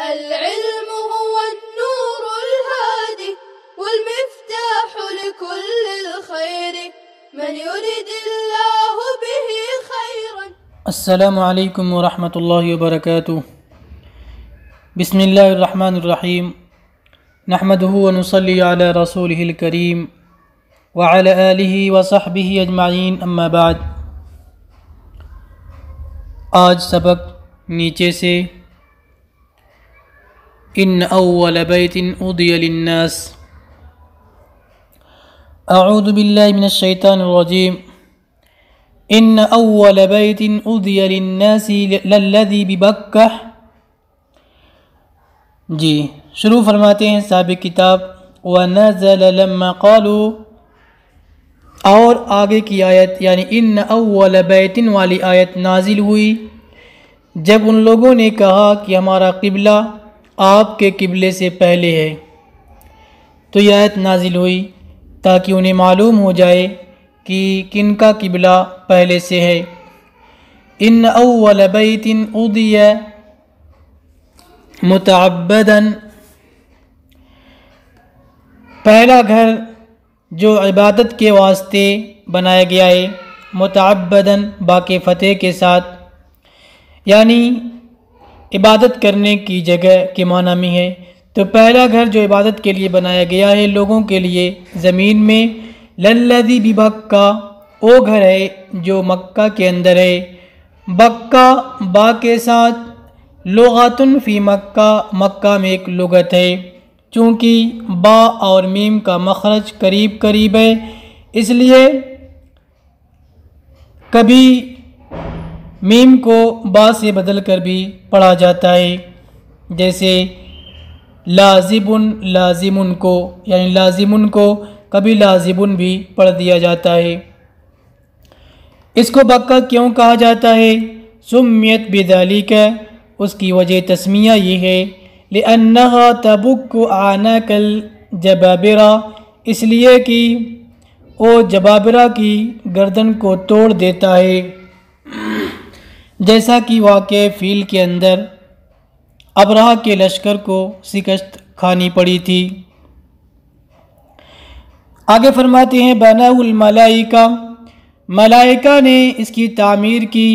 العلم هو النور الهادي والمفتاح لكل الخير من يريد الله به خيرا. السلام علیکم ورحمۃ اللہ وبرکاتہ. بسم اللہ الرحمن الرحیم. نحمده ونصلی علی رسولہ الکریم وعلی آلہ وصحبہ اجمعین. اما بعد. آج سبق نیچے سے ان اول بیت اودی للناس. اعوذ باللہ من الشیطان الرجیم. ان اول بیت اودی للناس للذی ببکہ. جی شروع فرماتے ہیں صاحب کتاب ونزل لما قالوا، اور آگے کی آیت یعنی ان اول بیت والی آیت نازل ہوئی جب ان لوگوں نے کہا کہ ہمارا قبلہ آپ کے قبلے سے پہلے ہے. تو یہ آیت نازل ہوئی تاکہ انہیں معلوم ہو جائے کہ کن کا قبلہ پہلے سے ہے. ان اول بیت اودی متعبدا، پہلا گھر جو عبادت کے واسطے بنایا گیا ہے، متعبدا باقی فتح کے ساتھ، یعنی عبادت کرنے کی جگہ کے معنی میں ہے. تو پہلا گھر جو عبادت کے لیے بنایا گیا ہے لوگوں کے لیے زمین میں، للذی ببکہ، وہ گھر ہے جو مکہ کے اندر ہے. بکہ با کے ساتھ، لغاتن فی مکہ، مکہ میں ایک لغت ہے. چونکہ با اور میم کا مخرج قریب قریب ہے اس لیے کبھی میم کو با سے بدل کر بھی پڑھا جاتا ہے، جیسے لازبن لازمن کو، یعنی لازمن کو کبھی لازبن بھی پڑھ دیا جاتا ہے. اس کو بکہ کیوں کہا جاتا ہے؟ سمیت بذالک، اس کی وجہ تسمیہ یہ ہے لأنہا تبک اعناق الجبابرہ، اس لیے کہ وہ جبابرہ کی گردن کو توڑ دیتا ہے، جیسا کہ واقع فیل کے اندر ابرہہ کے لشکر کو شکست کھانی پڑی تھی. آگے فرماتے ہیں بناہ الملائکہ، ملائکہ نے اس کی تعمیر کی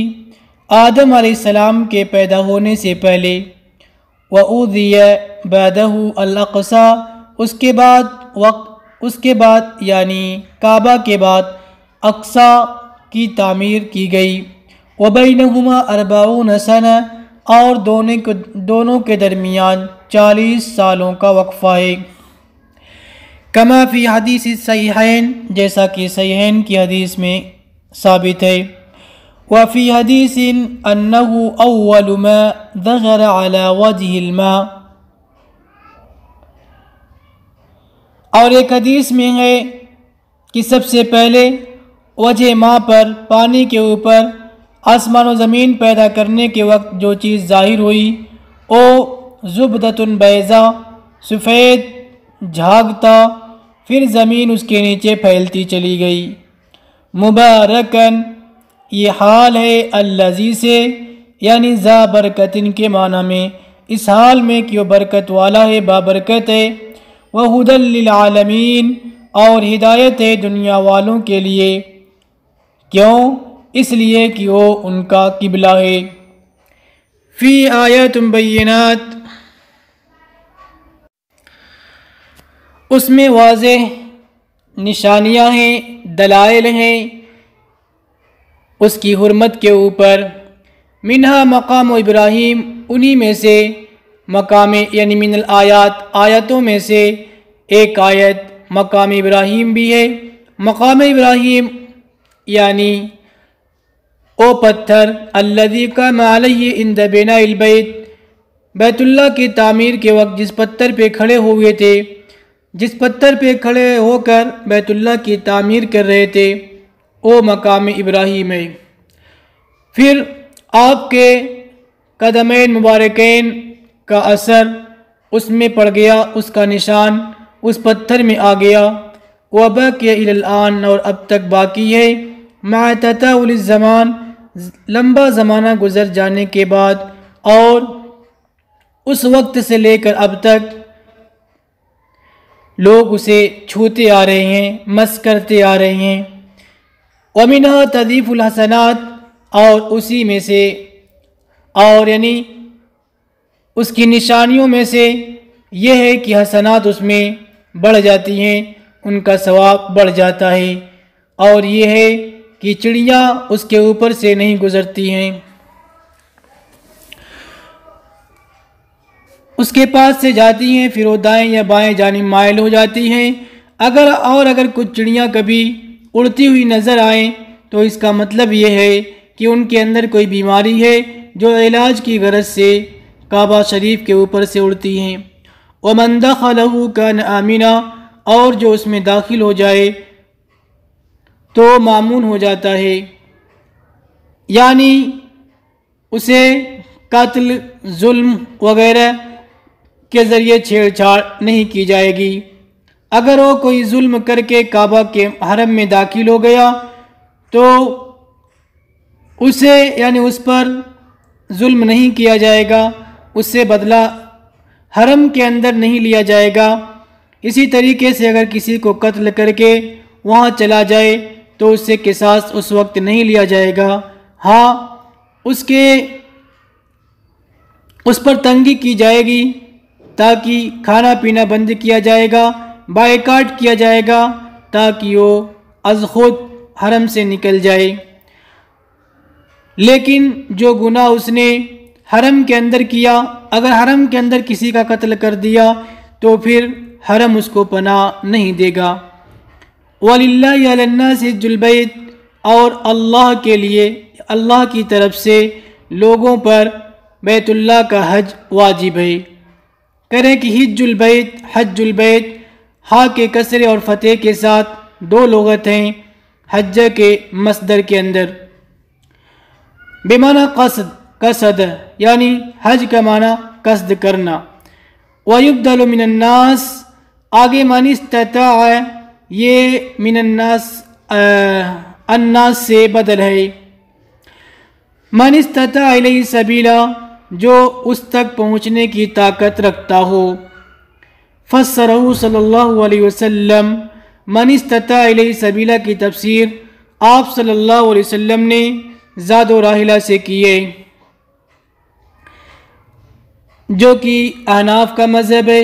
آدم علیہ السلام کے پیدا ہونے سے پہلے. وَأُوذِيَ بَعْدَهُ الْأَقْصَى، اس کے بعد یعنی کعبہ کے بعد اقصی کی تعمیر کی گئی. وَبَيْنَهُمَا 40 سنہ، اور دونوں کے درمیان 40 سالوں کا وقفہ ہے. کما فی حدیث الصحیحین، جیسا کہ صحیحین کی حدیث میں ثابت ہے. وفی حدیث انہ اول ما ظہر علی وجہ الماء، اور ایک حدیث میں ہے کہ سب سے پہلے وجہ ماء پر، پانی کے اوپر آسمان و زمین پیدا کرنے کے وقت جو چیز ظاہر ہوئی وہ زبدۃ بیضاء، سفید جھاگ تھا. پھر زمین اس کے نیچے پھیلتی چلی گئی. مبارکن، یہ حال ہے الذی سے، یعنی ذا برکتن کے معنی میں، اس حال میں کہ وہ برکت والا ہے، بابرکت ہے. وہدی للعالمین، اور ہدایت ہے دنیا والوں کے لیے. کیوں؟ اس لیے کہ وہ ان کا قبلہ ہے. فی آیات بینات، اس میں واضح نشانیاں ہیں، دلائل ہیں اس کی حرمت کے اوپر. منہا مقام ابراہیم، انہی میں سے مقام، یعنی من الآیات، آیتوں میں سے ایک آیت مقام ابراہیم بھی ہے. مقام ابراہیم یعنی او پتھر الذی قام علیہ عند بناء البیت، بیت اللہ کی تعمیر کے وقت جس پتھر پہ کھڑے ہوئے تھے، جس پتھر پہ کھڑے ہو کر بیت اللہ کی تعمیر کر رہے تھے، وہ مقام ابراہیم ہے. پھر آپ کے قدمین مبارکین کا اثر اس میں پڑ گیا، اس کا نشان اس پتھر میں آ گیا. وباقی الی الآن، اور اب تک باقی ہے. مع تطاول الزمان، لمبا زمانہ گزر جانے کے بعد، اور اس وقت سے لے کر اب تک لوگ اسے چھوتے آ رہے ہیں، مس کرتے آ رہے ہیں۔ وَمِنْهَا تَضِيفُ الْحَسَنَاتِ، اور اسی میں سے اور یعنی اس کی نشانیوں میں سے یہ ہے کہ حسنات اس میں بڑھ جاتی ہیں، ان کا ثواب بڑھ جاتا ہے، اور یہ ہے کہ چڑیاں اس کے اوپر سے نہیں گزرتی ہیں، اس کے پاس سے جاتی ہیں، پھر وہ دائیں یا بائیں جانب مائل ہو جاتی ہیں۔ اگر کچھ چڑیاں کبھی اڑتی ہوئی نظر آئیں تو اس کا مطلب یہ ہے کہ ان کے اندر کوئی بیماری ہے جو علاج کی غرض سے کعبہ شریف کے اوپر سے اڑتی ہیں۔ وَمَنْ دَخَلَهُ كَانَ آمِنًا، اور جو اس میں داخل ہو جائے تو مامون ہو جاتا ہے، یعنی اسے قتل، ظلم وغیرہ کے ذریعے چھیڑ چھاڑ نہیں کی جائے گی۔ اگر وہ کوئی ظلم کر کے کعبہ کے حرم میں داخل ہو گیا تو اسے یعنی اس پر ظلم نہیں کیا جائے گا، اس سے بدلہ حرم کے اندر نہیں لیا جائے گا۔ اسی طریقے سے اگر کسی کو قتل کر کے وہاں چلا جائے تو اس سے قصاص اس وقت نہیں لیا جائے گا، ہاں اس پر تنگی کی جائے گی، تاکہ کھانا پینا بند کیا جائے گا، بائیکاٹ کیا جائے گا، تاکہ وہ از خود حرم سے نکل جائے۔ لیکن جو گناہ اس نے حرم کے اندر کیا، اگر حرم کے اندر کسی کا قتل کر دیا تو پھر حرم اس کو پناہ نہیں دے گا۔ وَلِلَّهِ عَلَى النَّاسِ حِجُّ الْبَيْتِ، اور اللہ کے لیے، اللہ کی طرف سے لوگوں پر بیت اللہ کا حج واجب ہے۔ کریں کہ حج البیت، حج البیت، ہا کے کسرے اور فتح کے ساتھ دو لغت ہیں حج کے مصدر کے اندر، بمعنی قصد، یعنی حج کا معنی قصد کرنا۔ وَيُبْدَلُ مِنَ النَّاسِ، آگے من استطاع، یہ من الناس سے بدل ہے، من استطاع الیہ سبیلا، جو اس تک پہنچنے کی طاقت رکھتا ہو۔ فسرہ صلی اللہ علیہ وسلم، من استطاع الیہ سبیلا کی تفسیر آپ صلی اللہ علیہ وسلم نے زاد و راحلہ سے کیے، جو کہ احناف کا مذہب ہے،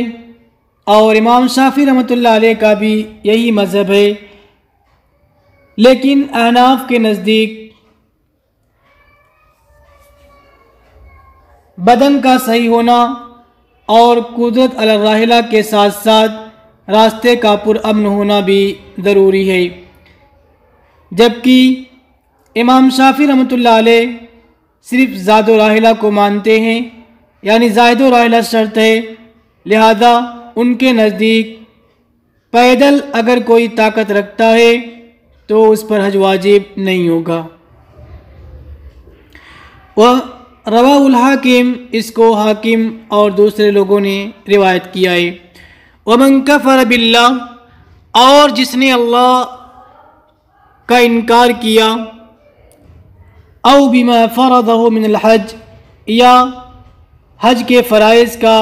اور امام شافعی رحمۃ اللہ علیہ کا بھی یہی مذہب ہے۔ لیکن احناف کے نزدیک بدن کا صحیح ہونا اور قدرت علی الراحلہ کے ساتھ ساتھ راستے کا پرامن ہونا بھی ضروری ہے، جبکہ امام شافعی رحمۃ اللہ علیہ صرف زاد و راحلہ کو مانتے ہیں، یعنی زائد و راحلہ شرط ہے، لہذا ان کے نزدیک پیدل اگر کوئی طاقت رکھتا ہے تو اس پر حج واجب نہیں ہوگا۔ رواہ الحاکم، اس کو حاکم اور دوسرے لوگوں نے روایت کیا ہے۔ ومن کفر باللہ، اور جس نے اللہ کا انکار کیا، او بما فرضہ من الحج، یا حج کے فرائض کا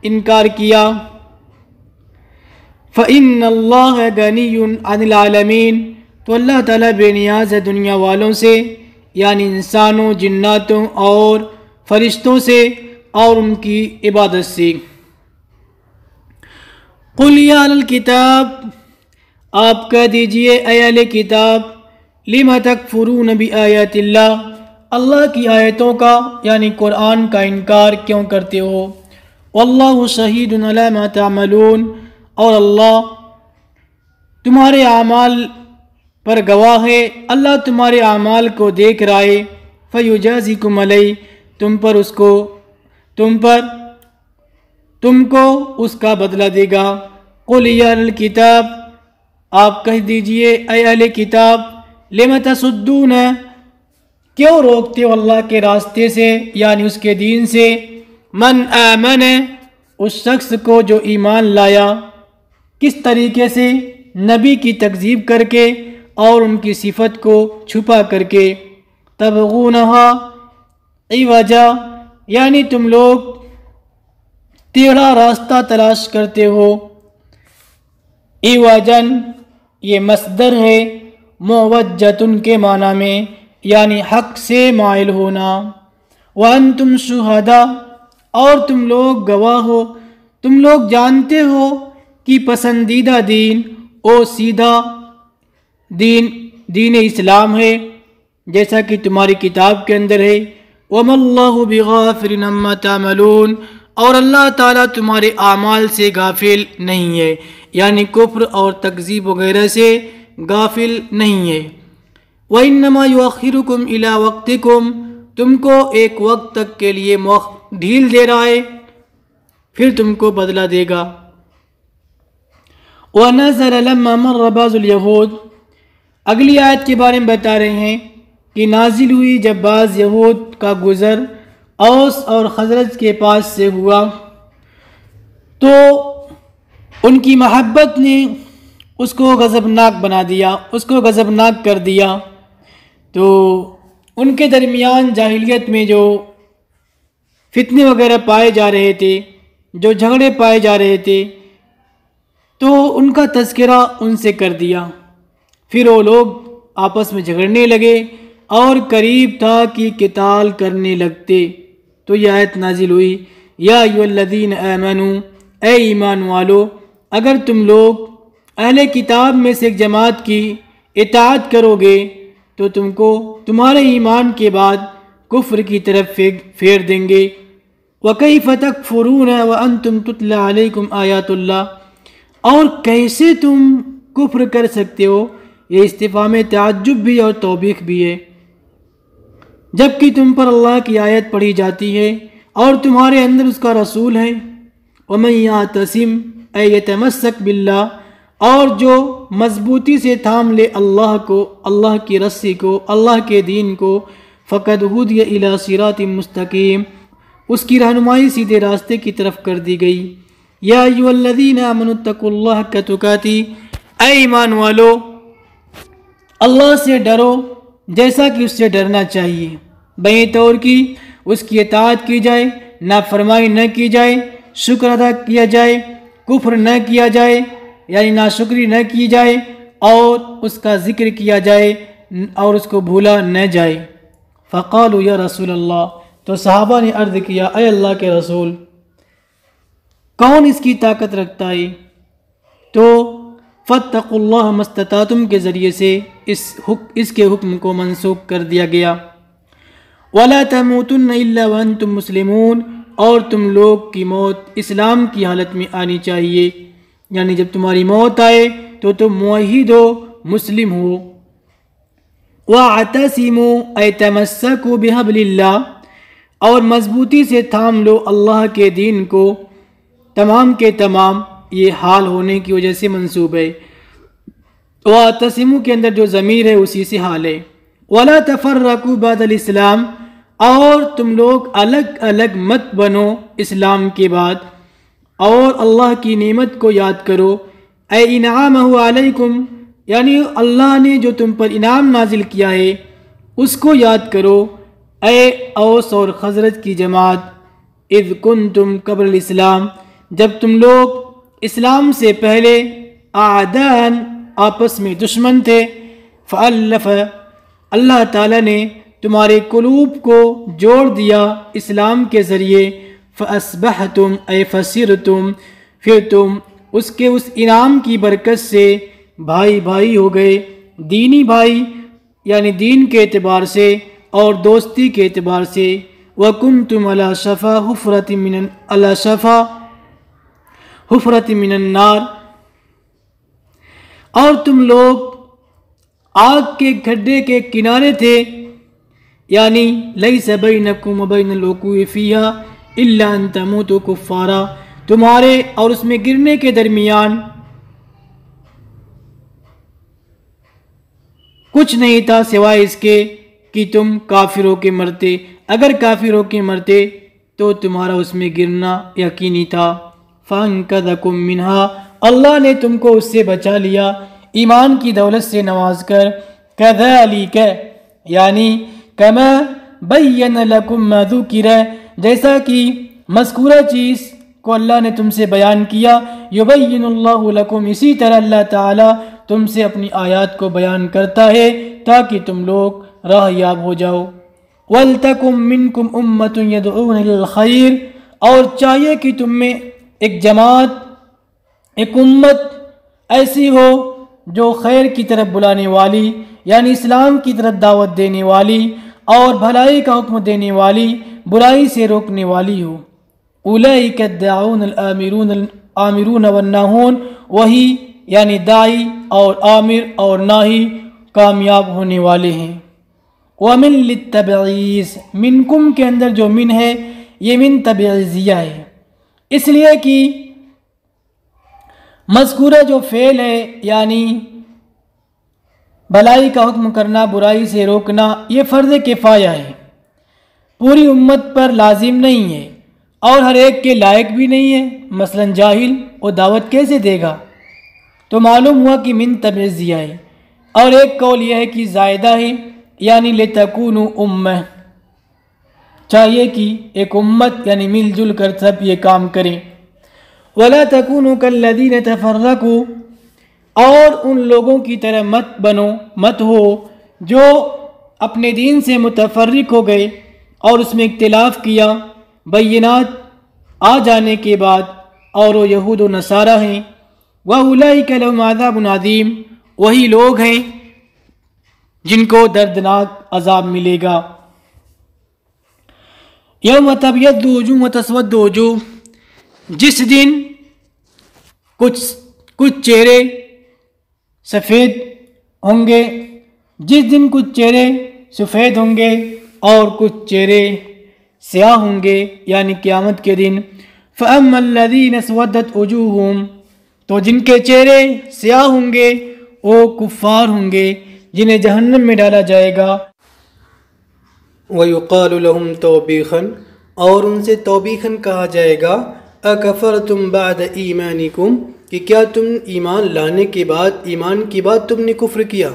انکار کیا، فإن اللہ غنی عن العالمین، تو اللہ تعالیٰ بے نیاز ہے دنیا والوں سے، یعنی انسانوں، جناتوں اور فرشتوں سے اور ان کی عبادت سے۔ قل یا اہل الکتاب، آپ کہہ دیجئے اے اہل کتاب، لم تکفرون بآیات اللہ، اللہ کی آیتوں کا یعنی قرآن کا انکار کیوں کرتے ہو؟ واللہ شہید علی ما تعملون، اور اللہ تمہارے اعمال پر گواہ ہے، اللہ تمہارے اعمال کو دیکھ رہا ہے۔ فیجازیکم علیہ، تم کو اس کا بدلہ دے گا۔ قل یا اہل الکتاب، آپ کہہ دیجئے اے اہل کتاب، لم تصدون، کیوں روکتے ہو اللہ کے راستے سے یعنی اس کے دین سے، من آمن، اس شخص کو جو ایمان لایا، کس طریقے سے؟ نبی کی تکذیب کر کے اور ان کی صفت کو چھپا کر کے، تبغونہا عوجا، یعنی تم لوگ ٹیڑھا راستہ تلاش کرتے ہو۔ ایواجن یہ مصدر ہے موجتن کے معنی میں، یعنی حق سے مائل ہونا۔ وانتم شہداء اور تم لوگ گواہ ہو، تم لوگ جانتے ہو کہ پسندیدہ دین او سیدھا دین اسلام ہے، جیسا کہ تمہاری کتاب کے اندر ہے۔ وَمَا اللَّهُ بِغَافِلٍ عَمَّا تَعْمَلُونَ اور اللہ تعالیٰ تمہارے اعمال سے غافل نہیں ہے، یعنی کفر اور تکذیب وغیرہ سے غافل نہیں ہے۔ وَإِنَّمَا يُؤَخِّرُكُمْ إِلَىٰ وَقْتِكُمْ تم کو ایک وقت تک کے لیے ڈھیل دے رہا ہے، پھر تم کو بدلہ دے گا۔ وَنَزَلَ لَمَّا مَرَّ بَعْضُ الْيَهُودِ اگلی آیت کے بارے میں بتا رہے ہیں کہ نازل ہوئی جب بعض یہود کا گزر اوس اور خزرج کے پاس سے ہوا تو ان کی محبت نے اس کو غضبناک بنا دیا، اس کو غضبناک کر دیا۔ تو ان کے درمیان جاہلیت میں جو فتنے وغیرہ پائے جا رہے تھے، جو جھگڑے پائے جا رہے تھے، تو ان کا تذکرہ ان سے کر دیا۔ پھر وہ لوگ آپس میں جھگڑنے لگے اور قریب تھا کہ قتال کرنے لگتے، تو یہ آیت نازل ہوئی، یا ایھا الذین آمنوا اے ایمان والو، اگر تم لوگ اہل کتاب میں سے ایک جماعت کی اطاعت کرو گے تو تم کو تمہارے ایمان کے بعد کفر کی طرف پھیر دیں گے۔ وَكَيْفَ تَكْفُرُونَ وَأَنْتُمْ تُتْلَى عَلَيْكُمْ آیات اللہ اور کیسے تم کفر کر سکتے ہو؟ یہ استفہام تعجب بھی اور توبیخ بھی ہے، جبکہ تم پر اللہ کی آیت پڑھی جاتی ہے اور تمہارے اندر اس کا رسول ہے۔ وَمَن يَعْتَصِمْ اے يَتَمَسَّكْ بِاللَّهِ اور جو مضبوطی سے تھام لے اللہ کو، اللہ کی رسی کو، اللہ کے دین کو، فَقَدْ هُدِيَ إِلَىٰ صِرَاطٍ مُسْتَقِيمٍ اس کی رہنمائی سیدھے راستے کی طرف کر دی گئی۔ یا ایھا الذین آمنوا اتقوا اللہ حق تقاتہ اے ایمان والو اللہ سے ڈرو جیسا کہ اس سے ڈرنا چاہیے، بے طور کی اس کی اطاعت کی جائے، نافرمانی نہ کی جائے، شکر ادا کیا جائے، کفر نہ کیا جائے یعنی ناشکری نہ کی جائے، اور اس کا ذکر کیا جائے اور اس کو بھولا نہ جائے۔ فقالوا یا رسول اللہ تو صحابہ نے عرض کیا اے اللہ کے رسول کون اس کی طاقت رکھتا ہے؟ تو فاتقوا اللہ ما استطعتم کے ذریعے سے اس کے حکم کو منسوخ کر دیا گیا۔ ولا تموتن الا وانتم مسلمون اور تم لوگ کی موت اسلام کی حالت میں آنی چاہیے، یعنی جب تمہاری موت آئے تو تم موحد ہو، مسلم ہو۔ واعتصموا اے تمسکوا بحبل اللہ اور مضبوطی سے تھام لو اللہ کے دین کو، تمام کے تمام یہ حال ہونے کی وجہ سے منصوب ہے۔ واعتصموا کے اندر جو ضمیر ہے اسی سے حال ہے۔ ولا تفرقوا بعد الاسلام اور تم لوگ الگ الگ مت بنو اسلام کے بعد، اور اللہ کی نعمت کو یاد کرو، اے انعامہ علیکم یعنی اللہ نے جو تم پر انعام نازل کیا ہے اس کو یاد کرو، اے اوس اور خزرج کی جماعت، اذ کنتم قبل الاسلام جب تم لوگ اسلام سے پہلے اعداء آپس میں دشمن تھے، فالف اللہ تعالیٰ نے تمہارے قلوب کو جوڑ دیا اسلام کے ذریعے، فاصبحتم اے فصرتم پھر تم اس انعام کی برکت سے بھائی بھائی ہو گئے، دینی بھائی یعنی دین کے اعتبار سے اور دوستی کے اعتبار سے۔ وَكُنْتُمْ عَلَى شَفَا حُفْرَةٍ مِّنَ النَّارِ اور تم لوگ آگ کے گڈھے کے کنارے تھے، یعنی لَيْسَ بَيْنَكُمْ وَبَيْنَ الْوُقُوعِ فِيهَا إِلَّا أَن تَمُوتُوا كُفَّارًا تمہارے اور اس میں گرنے کے درمیان کچھ نہیں تھا سوائے اس کے کہ تم کافر ہو کے مرتے، اگر کافر ہو کے مرتے تو تمہارا اس میں گرنا یقینی تھا۔ فَأَنْقَذَكُم مِّنْهَا اللہ نے تم کو اس سے بچا لیا، ایمان کی دولت سے نواز کر۔ كَذَلِكَ یعنی كَمَا بَيَّنَ لَكُم مَّا ذُكِرَ جیسا کہ مذکورہ چیز کو اللہ نے تم سے بیان کیا، یبین اللہ لکم، اسی طرح اللہ تعالیٰ تم سے اپنی آیات کو بیان کرتا ہے تاکہ تم لوگ راہ یاب ہو جاؤ۔ وَلْتَكُمْ مِنْكُمْ أُمَّةٌ يَدْعُونَ إِلَى الْخَيْرِ، اور چاہیے کہ تم میں ایک جماعت، ایک امت ایسی ہو جو خیر کی طرف بلانے والی، یعنی اسلام کی طرف دعوت دینے والی اور بھلائی کا حکم دینے والی، برائی سے روکنے والی ہو۔ اولئک الداعون الآمرون والناہون، وہی یعنی داعی اور آمر اور ناہی کامیاب ہونے والے ہیں۔ ومن للتبعیض، منکم کے اندر جو من ہے یہ من تبعیضیہ ہے، اس لیے کہ مذکورہ جو فعل ہے یعنی بھلائی کا حکم کرنا، برائی سے روکنا، یہ فرض کفایہ ہے، پوری امت پر لازم نہیں ہے اور ہر ایک کے لائق بھی نہیں ہے۔ مثلا جاہل وہ دعوت کیسے دے گا؟ تو معلوم ہوا کہ من تبعیضیہ ہے۔ اور ایک قول یہ ہے کہ زائدہ ہے، یعنی لتکونوا امہ، چاہیے کہ ایک امت یعنی مل جل کر سب یہ کام کریں۔ ولا تکونوا کالذین تفرقوا، اور ان لوگوں کی طرح مت ہو جو اپنے دین سے متفرق ہو گئے اور اس میں اختلاف کیا بینات آ جانے کے بعد، اور وہ یہود و نصارہ ہیں۔ وَأُولَئِكَ لَهُمْ عَذَابٌ عَظِيمٌ، وہی لوگ ہیں جن کو دردناک عذاب ملے گا۔ یوم تبیض وجوہ وتسود وجوہ، جس دن کچھ چہرے سفید ہوں گے، جس دن کچھ چہرے سفید ہوں گے اور کچھ چہرے سیاہ ہوں گے، یعنی قیامت کے دن۔ فَأَمَّا الَّذِينَ اسْوَدَّتْ وُجُوهُهُمْ، تو جن کے چہرے سیاہ ہوں گے وہ کفار ہوں گے جنہیں جہنم میں ڈالا جائے گا۔ وَيُقَالُ لَهُمْ تَوْبِيخًا، اور ان سے توبیخاً کہا جائے گا، أَكَفَرْتُمْ بَعْدَ إِيمَانِكُمْ، کہ کیا تم ایمان لانے کے بعد، ایمان کی بعد تم نے کفر کیا؟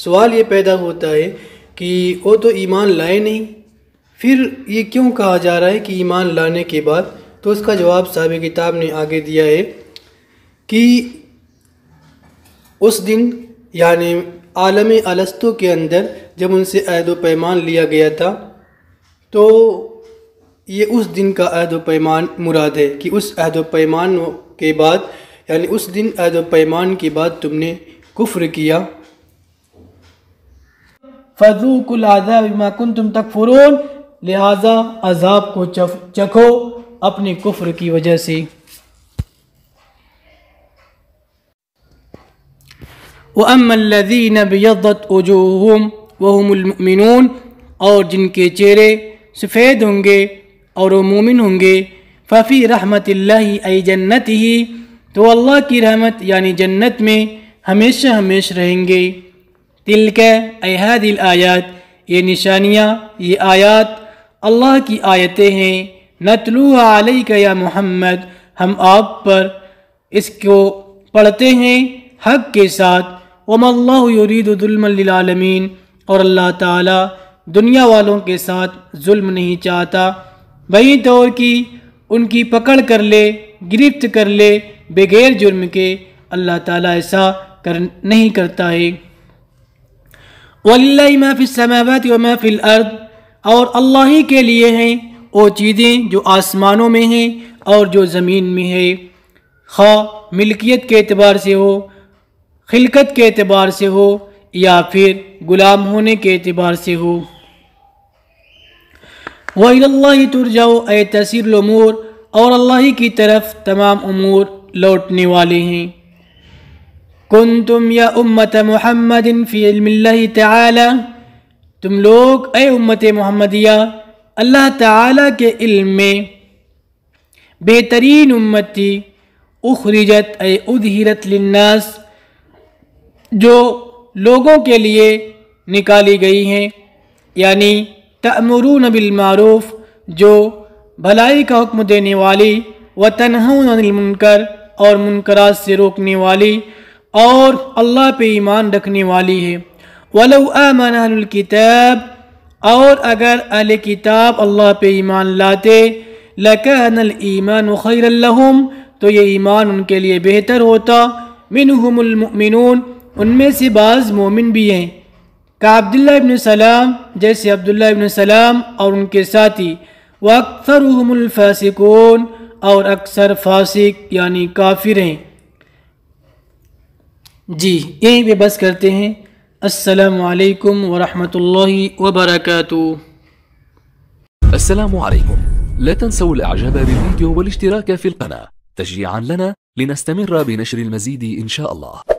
سوال یہ پیدا ہوتا ہے کہ وہ تو ایمان لائے نہیں، پھر یہ کیوں کہا جا رہا ہے کہ ایمان لانے کے بعد؟ تو اس کا جواب صاحب کتاب نے آگے دیا ہے کہ اس دن یعنی عالم الستو کے اندر جب ان سے عہد و پیمان لیا گیا تھا، تو یہ اس دن کا عہد و پیمان مراد ہے کہ اس عہد و پیمان کے بعد، یعنی اس دن عہد و پیمان کے بعد تم نے کفر کیا۔ فَذُوقُوا الْعَذَابَ بِمَا كُنْتُمْ تَكْفُرُونَ، لہذا عذاب کو چکھو اپنے کفر کی وجہ سے۔ وَأَمَّا الَّذِينَ ابْيَضَّتْ وُجُوهُهُمْ وَهُمُ الْمُؤْمِنُونَ، اور جن کے چہرے سفید ہوں گے اور وہ مومن ہوں گے، فَفِي رَحْمَةِ اللَّهِ أَيْ جَنَّتِهِ، تو اللہ کی رحمت یعنی جنت میں ہمیشہ ہمیشہ رہیں گے۔ تلک اے هذه الآیات، یہ نشانیاں، یہ آیات اللہ کی آیتیں ہیں، نتلوها علیک یا محمد، ہم آپ پر اس کو پڑھتے ہیں حق کے ساتھ۔ وما اللہ یرید ظلما للعالمین، اور اللہ تعالی دنیا والوں کے ساتھ ظلم نہیں چاہتا، بہی طور کی ان کی پکڑ کر لے، گرفت کر لے بغیر جرم کے، اللہ تعالیٰ ایسا نہیں کرتا ہے۔ وَلِلَّهِ مَا فِي السَّمَاوَاتِ وَمَا فِي الْأَرْضِ، اور اللہ ہی کے لیے ہیں وہ چیزیں جو آسمانوں میں ہیں اور جو زمین میں ہے، خواہ ملکیت کے اعتبار سے ہو، خلقت کے اعتبار سے ہو یا پھر غلام ہونے کے اعتبار سے ہو۔ وَإِلَى اللَّهِ تُرْجَعُ، اے تسیر الامور، اور اللہ ہی کی طرف تمام امور لوٹنے والے ہیں۔ کنتم یا امت محمد فی علم اللہ تعالی، تم لوگ اے امت محمدیہ اللہ تعالی کے علم میں بہترین امت تھی، اخرجت اے ادھرت للناس، جو لوگوں کے لیے نکالی گئی ہیں، یعنی تأمرون بالمعروف، جو بھلائی کا حکم دینے والی، وتنہون عن المنکر، اور منکرات سے روکنے والی، اور اللہ پہ ایمان رکھنے والی ہے۔ وَلَوْ آمَنَ أَهْلُ الْكِتَابِ، اور اگر اہل کتاب اللہ پہ ایمان لاتے، لَكَانَ الْإِيمَانُ خَيْرًا لَهُمْ تو یہ ایمان ان کے لیے بہتر ہوتا. مِنْهُمُ الْمُؤْمِنُونَ ان میں سے بعض مومن بھی ہیں کا عبداللہ ابن سلام جیسے عبداللہ ابن سلام اور ان کے ساتھی. وَأَكْثَرُهُمُ الْفَاسِقُونَ اور اکثر فاسق یعنی کافر ہیں. جی یہیں پہ بس کرتے ہیں. السلام علیکم ورحمۃ اللہ وبرکاتہ. السلام عليكم. لا تنسوا الاعجاب بالفيديو والاشتراك في القناة تشجيعا لنا لنستمر بنشر المزيد إن شاء الله.